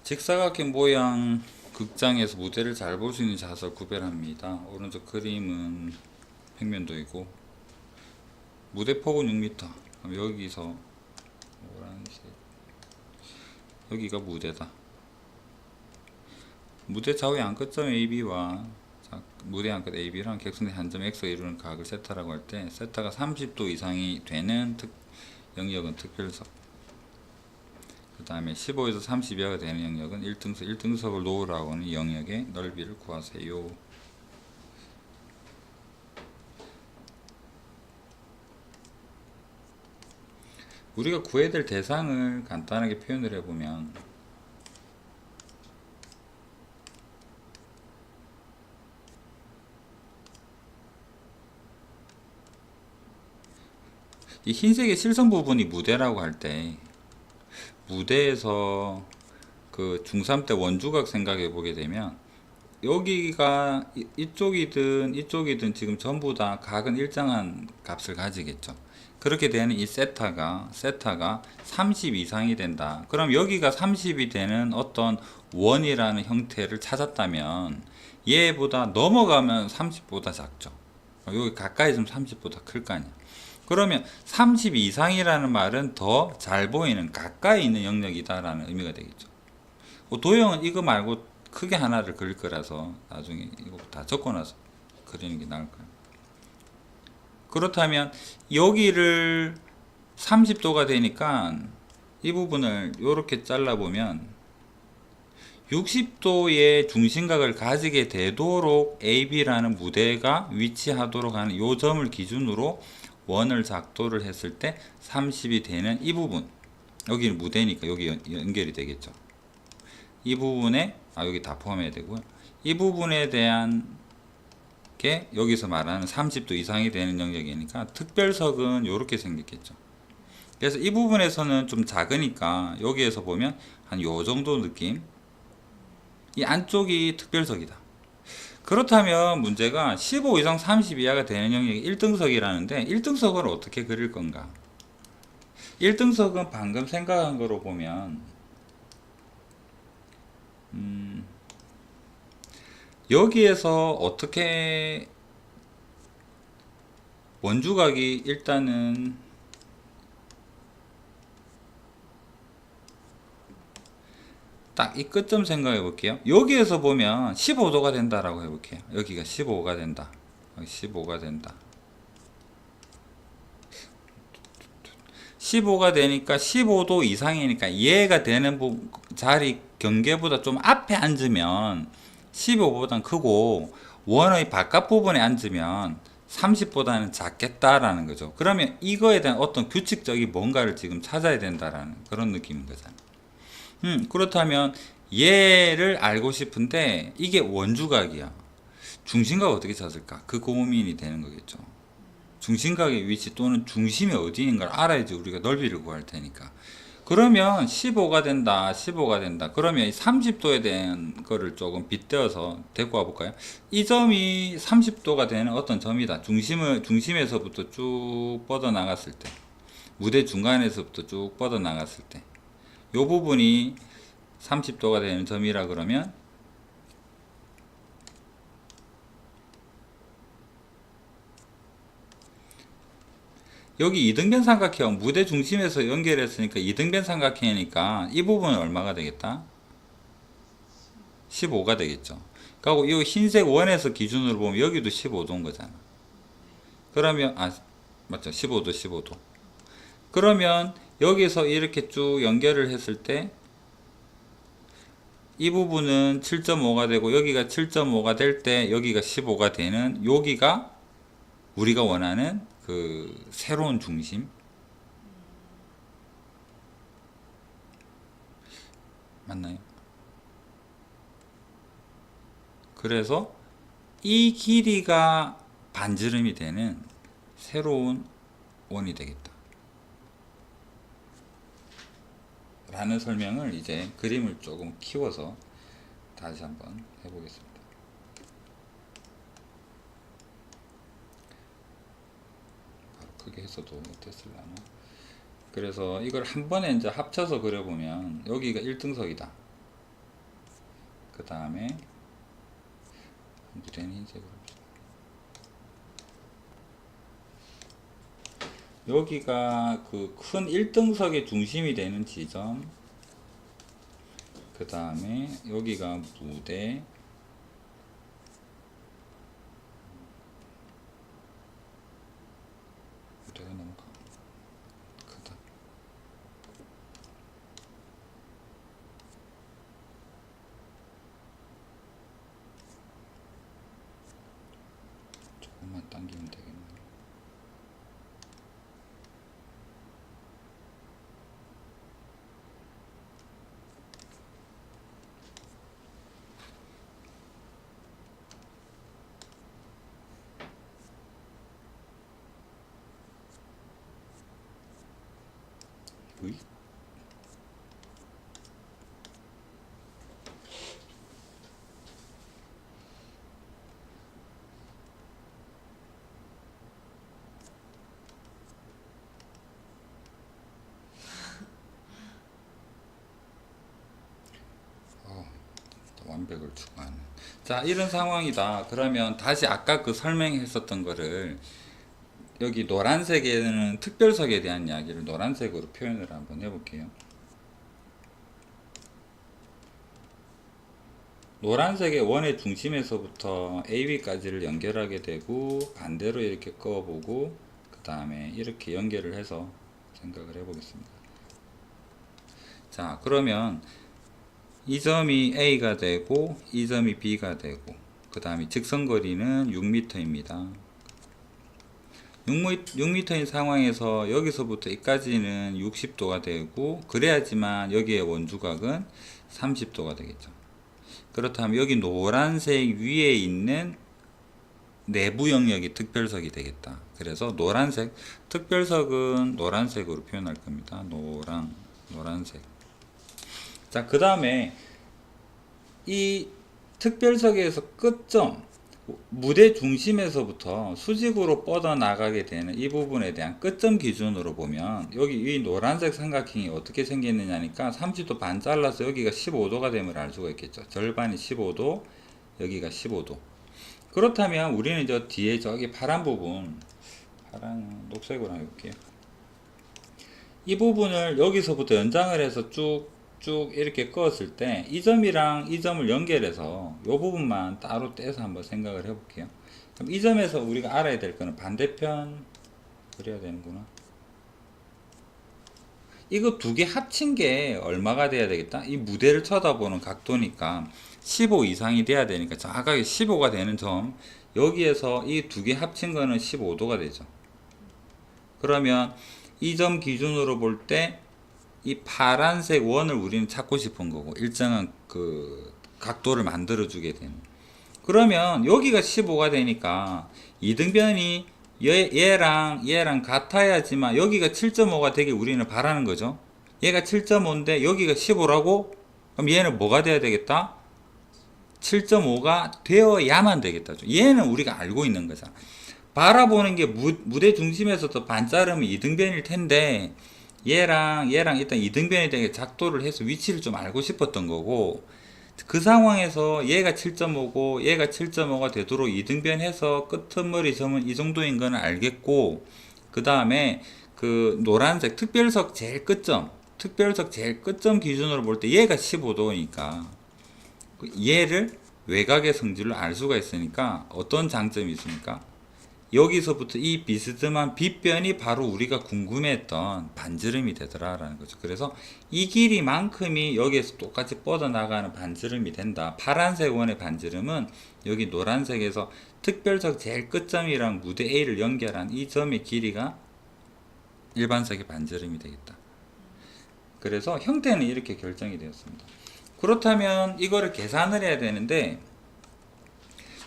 직사각형 모양 극장에서 무대를 잘 볼 수 있는 좌석을 구별합니다. 오른쪽 그림은 평면도이고 무대 폭은 6m. 그럼 여기서 노란색 여기가 무대다. 무대 좌우의 안끝점 AB와 무대 안끝 AB랑 객선의 한 점 X가 이루는 각을 세타라고 할 때 세타가 30도 이상이 되는 영역은 특별석, 그 다음에 15에서 30 이하가 되는 영역은 1등석을 놓으라고 하는 영역의 넓이를 구하세요. 우리가 구해야 될 대상을 간단하게 표현을 해보면 이 흰색의 실선 부분이 무대라고 할 때 무대에서 그 중3 때 원주각 생각해 보게 되면 여기가 이쪽이든 이쪽이든 지금 전부 다 각은 일정한 값을 가지겠죠. 그렇게 되는 이 세타가 30 이상이 된다. 그럼 여기가 30이 되는 어떤 원이라는 형태를 찾았다면 얘보다 넘어가면 30보다 작죠. 여기 가까이 있으면 30보다 클 거 아니야. 그러면 30 이상이라는 말은 더 잘 보이는 가까이 있는 영역이다라는 의미가 되겠죠. 도형은 이거 말고 크게 하나를 그릴 거라서 나중에 이거 다 적고나서 그리는 게 나을 거예요. 그렇다면 여기를 30도가 되니까 이 부분을 이렇게 잘라보면 60도의 중심각을 가지게 되도록 AB라는 무대가 위치하도록 하는 이 점을 기준으로 원을 작도를 했을 때 30이 되는 이 부분, 여기는 무대니까 여기 연결이 되겠죠. 이 부분에 여기 다 포함해야 되고요. 이 부분에 대한 게 여기서 말하는 30도 이상이 되는 영역이니까 특별석은 이렇게 생겼겠죠. 그래서 이 부분에서는 좀 작으니까 여기에서 보면 한 요 정도 느낌. 이 안쪽이 특별석이다. 그렇다면 문제가 15 이상 30 이하가 되는 영역이 1등석이라는데 1등석을 어떻게 그릴 건가? 1등석은 방금 생각한 거로 보면 여기에서 어떻게 원주각이 일단은 딱 이 끝점 생각해 볼게요. 여기에서 보면 15도가 된다라고 해볼게요. 여기가 15가 된다. 15가 된다. 15가 되니까 15도 이상이니까 이해가 되는 자리 경계보다 좀 앞에 앉으면 15보단 크고 원의 바깥 부분에 앉으면 30보다는 작겠다라는 거죠. 그러면 이거에 대한 어떤 규칙적인 뭔가를 지금 찾아야 된다라는 그런 느낌인 거잖아요. 그렇다면 얘를 알고 싶은데 이게 원주각이야. 중심각 어떻게 찾을까? 그 고민이 되는 거겠죠. 중심각의 위치 또는 중심이 어디 있는 걸 알아야지 우리가 넓이를 구할 테니까. 그러면 15가 된다, 15가 된다. 그러면 30도에 대한 거를 조금 빗대어서 데리고 와볼까요? 이 점이 30도가 되는 어떤 점이다. 중심에서부터 쭉 뻗어나갔을 때, 무대 중간에서부터 쭉 뻗어나갔을 때, 이 부분이 30도가 되는 점이라 그러면 여기 이등변 삼각형 무대 중심에서 연결했으니까 이등변 삼각형이니까 이 부분은 얼마가 되겠다? 15가 되겠죠. 그리고 이 흰색 원에서 기준으로 보면 여기도 15도인 거잖아. 그러면 맞죠? 15도 15도. 그러면 여기서 이렇게 쭉 연결을 했을 때 이 부분은 7.5가 되고 여기가 7.5가 될 때 여기가 15가 되는 여기가 우리가 원하는 그 새로운 중심 맞나요? 그래서 이 길이가 반지름이 되는 새로운 원이 되겠다 라는 설명을 이제 그림을 조금 키워서 다시 한번 해보겠습니다. 바로 크게 했어도 됐을라나. 그래서 이걸 한 번에 이제 합쳐서 그려보면 여기가 1등석이다. 그 다음에 무대는 흰색으로. 여기가 그 큰 1등석의 중심이 되는 지점. 그 다음에 여기가 무대. 무대가 너무 크다. 조금만 당기면 되겠네. 으이? 완벽을 추구하는. 자, 이런 상황이다. 그러면 다시 아까 그 설명했었던 거를 여기 노란색에는 특별석에 대한 이야기를 노란색으로 표현을 한번 해볼게요. 노란색의 원의 중심에서부터 AB까지를 연결하게 되고 반대로 이렇게 꺼보고 그 다음에 이렇게 연결을 해서 생각을 해보겠습니다. 자, 그러면 이 점이 A가 되고 이 점이 B가 되고 그 다음에 직선거리는 6m입니다. 6m인 상황에서 여기서부터 여기까지는 60도가 되고 그래야지만 여기의 원주각은 30도가 되겠죠. 그렇다면 여기 노란색 위에 있는 내부 영역이 특별석이 되겠다. 그래서 노란색, 특별석은 노란색으로 표현할 겁니다. 노란색. 자, 그 다음에 이 특별석에서 끝점, 무대 중심에서부터 수직으로 뻗어나가게 되는 이 부분에 대한 끝점 기준으로 보면 여기 이 노란색 삼각형이 어떻게 생겼느냐니까 30도 반 잘라서 여기가 15도가 됨을 알 수가 있겠죠. 절반이 15도, 여기가 15도. 그렇다면 우리는 저 뒤에 저기 파란 부분, 녹색으로 해볼게요. 이 부분을 여기서부터 연장을 해서 쭉 이렇게 그었을 때 이 점이랑 이 점을 연결해서 이 부분만 따로 떼서 한번 생각을 해볼게요. 그럼 이 점에서 우리가 알아야 될 거는 반대편 그려야 되는구나. 이거 두 개 합친 게 얼마가 돼야 되겠다? 이 무대를 쳐다보는 각도니까 15 이상이 돼야 되니까 정확하게 15가 되는 점, 여기에서 이 두 개 합친 거는 15도가 되죠. 그러면 이 점 기준으로 볼 때 이 파란색 원을 우리는 찾고 싶은 거고 일정한 그 각도를 만들어 주게 되는. 그러면 여기가 15가 되니까 이등변이 얘랑 같아야지만 여기가 7.5가 되길 우리는 바라는 거죠. 얘가 7.5인데 여기가 15라고? 그럼 얘는 뭐가 돼야 되겠다? 7.5가 되어야만 되겠다. 얘는 우리가 알고 있는 거잖아. 바라보는 게 무대 중심에서도 반 자르면 이등변일 텐데 얘랑 일단 이등변이 되게 작도를 해서 위치를 좀 알고 싶었던 거고, 그 상황에서 얘가 7.5고 얘가 7.5가 되도록 이등변해서 끄트머리 점은 이 정도인 거는 알겠고, 그 다음에 그 노란색 특별석 제일 끝점 기준으로 볼 때 얘가 15도니까 얘를 외곽의 성질로 알 수가 있으니까 어떤 장점이 있습니까? 여기서부터 이 비스듬한 빗변이 바로 우리가 궁금했던 반지름이 되더라라는 거죠. 그래서 이 길이만큼이 여기에서 똑같이 뻗어나가는 반지름이 된다. 파란색 원의 반지름은 여기 노란색에서 특별석 제일 끝점이랑 무대 A를 연결한 이 점의 길이가 일반석의 반지름이 되겠다. 그래서 형태는 이렇게 결정이 되었습니다. 그렇다면 이거를 계산을 해야 되는데,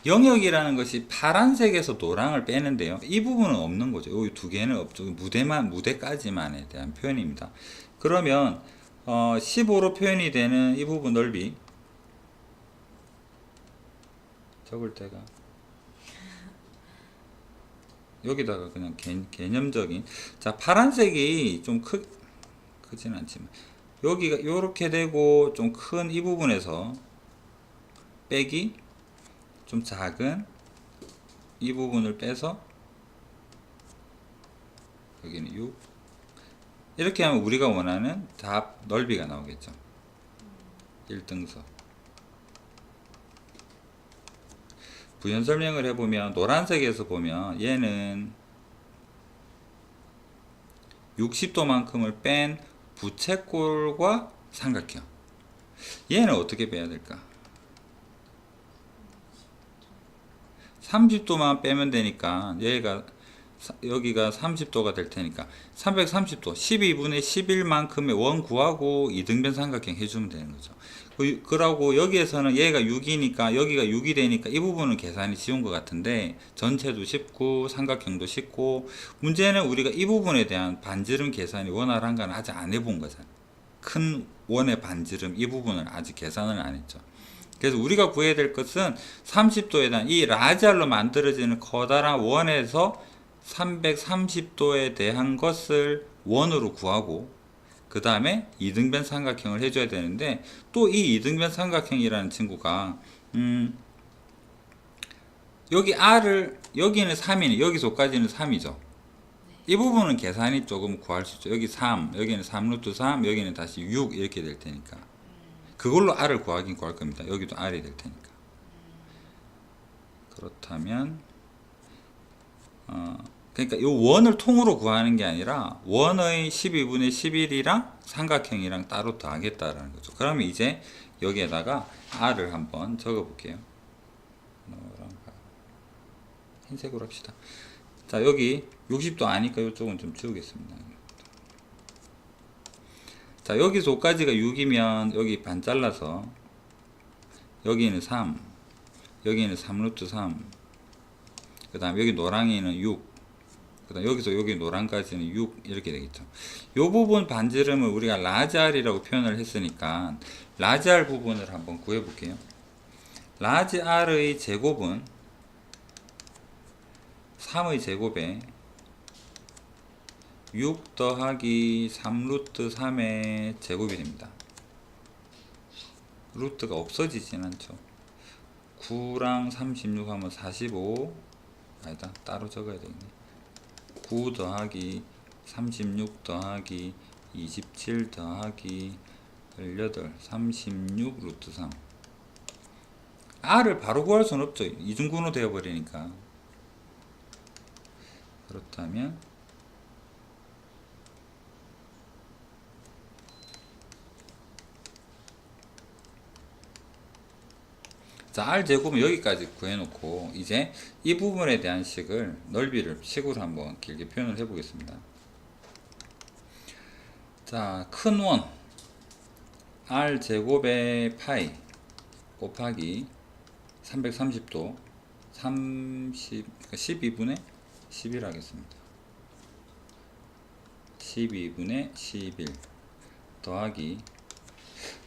영역이라는 것이 파란색에서 노랑을 빼는데요. 이 부분은 없는 거죠. 이 두 개는 없죠. 무대까지만에 대한 표현입니다. 그러면 15로 표현이 되는 이 부분 넓이 적을 때가 여기다가 그냥 개념적인, 자, 파란색이 좀 크진 않지만 여기가 요렇게 되고 좀 큰 이 부분에서 빼기 좀 작은 이 부분을 빼서 여기는 6. 이렇게 하면 우리가 원하는 답 넓이가 나오겠죠. 1등석. 부연 설명을 해보면 노란색에서 보면 얘는 60도만큼을 뺀 부채꼴과 삼각형. 얘는 어떻게 빼야 될까? 30도만 빼면 되니까 얘가 여기가 30도가 될 테니까 330도 12분의 11만큼의 원 구하고 이등변 삼각형 해주면 되는 거죠. 그러고 여기에서는 얘가 6이니까 여기가 6이 되니까 이 부분은 계산이 쉬운 것 같은데 전체도 쉽고 삼각형도 쉽고 문제는 우리가 이 부분에 대한 반지름 계산이 원활한가는 아직 안 해본 거잖아요. 큰 원의 반지름 이 부분을 아직 계산을 안 했죠. 그래서 우리가 구해야 될 것은 30도에 대한 이 라지알로 만들어지는 커다란 원에서 330도에 대한 것을 원으로 구하고 그 다음에 이등변 삼각형을 해줘야 되는데 또 이 이등변 삼각형이라는 친구가 여기 R을 여기는 3이네 여기서까지는 3이죠. 이 부분은 계산이 조금 구할 수 있죠. 여기 3 여기는 3루트 3 여기는 다시 6 이렇게 될 테니까 그걸로 R을 구하긴 구할 겁니다. 여기도 R이 될 테니까. 그렇다면 그러니까 이 원을 통으로 구하는 게 아니라 원의 12분의 11이랑 삼각형이랑 따로 더하겠다라는 거죠. 그러면 이제 여기에다가 R을 한번 적어 볼게요. 흰색으로 합시다. 자, 여기 60도 아니까 이쪽은 좀 지우겠습니다. 자, 여기서까지가 6이면 여기 반 잘라서 여기는 3 여기는 3루트 3 그 다음 여기 노랑이는 6 그 다음 여기서 여기 노란까지는 6 이렇게 되겠죠. 요 부분 반지름을 우리가 라지 R이라고 표현을 했으니까 라지 R 부분을 한번 구해 볼게요. 라지 R의 제곱은 3의 제곱에 6 더하기 3루트 3의 제곱이 됩니다. 루트가 없어지진 않죠. 9랑 36 하면 45 아니다 따로 적어야 되겠네. 9 더하기 36 더하기 27 더하기 18 36 루트 3 R을 바로 구할 수는 없죠. 이중근호 되어버리니까. 그렇다면 자, R제곱은 여기까지 구해놓고 이제 이 부분에 대한 식을 넓이를 식으로 한번 길게 표현을 해 보겠습니다. 자, 큰 원 R제곱의 파이 곱하기 330도 12분의 11 하겠습니다. 12분의 11 더하기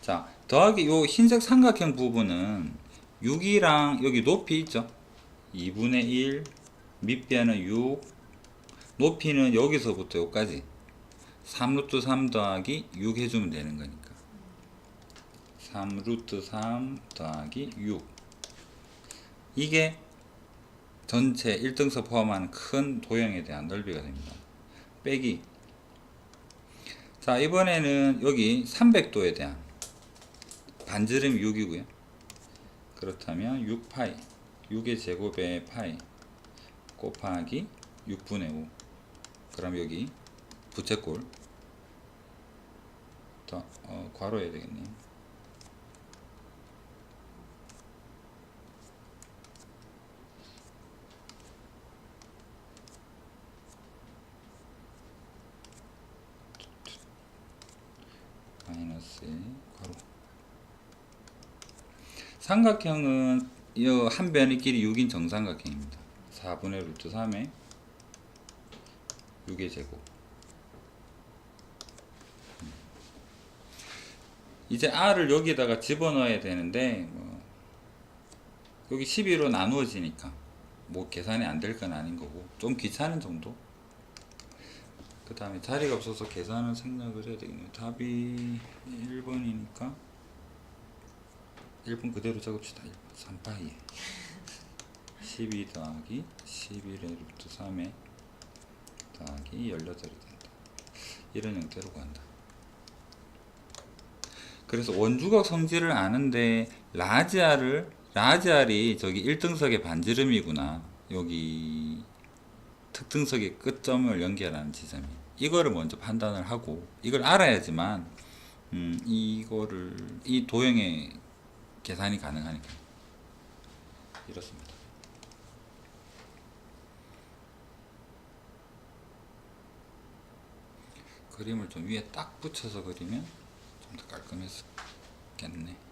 자, 더하기 요 흰색 삼각형 부분은 6이랑 여기 높이 있죠. 2분의 1 밑변은 6 높이는 여기서부터 여기까지 3루트 3 더하기 6 해주면 되는 거니까 3루트 3 더하기 6 이게 전체 1등석 포함하는 큰 도형에 대한 넓이가 됩니다. 빼기 자, 이번에는 여기 300도에 대한 반지름이 6이고요. 그렇다면 6파이 6의 제곱의 파이 곱하기 6분의 5 그럼 여기 부채꼴 더 괄호 해야 되겠네요. 마이너스 괄호 삼각형은 이 한 변의 길이 6인 정삼각형입니다. 4분의 루트 3에 6의 제곱 이제 R을 여기다가 집어넣어야 되는데 여기 12로 나누어지니까 뭐 계산이 안 될 건 아닌 거고 좀 귀찮은 정도. 그 다음에 자리가 없어서 계산을 생략을 해야 되겠네요. 답이 1번이니까 1번 그대로 적읍시다. 1번 3파이에 12 더하기 11의 루트 3에 더하기 18이 된다. 이런 형태로 구한다. 그래서 원주각 성질을 아는데 라지알이 저기 1등석의 반지름이구나. 여기 특등석의 끝점을 연결하는 지점이. 이거를 먼저 판단을 하고 이걸 알아야지만 이 도형의 계산이 가능하니까. 이렇습니다. 그림을 좀 위에 딱 붙여서 그리면 좀 더 깔끔했겠네.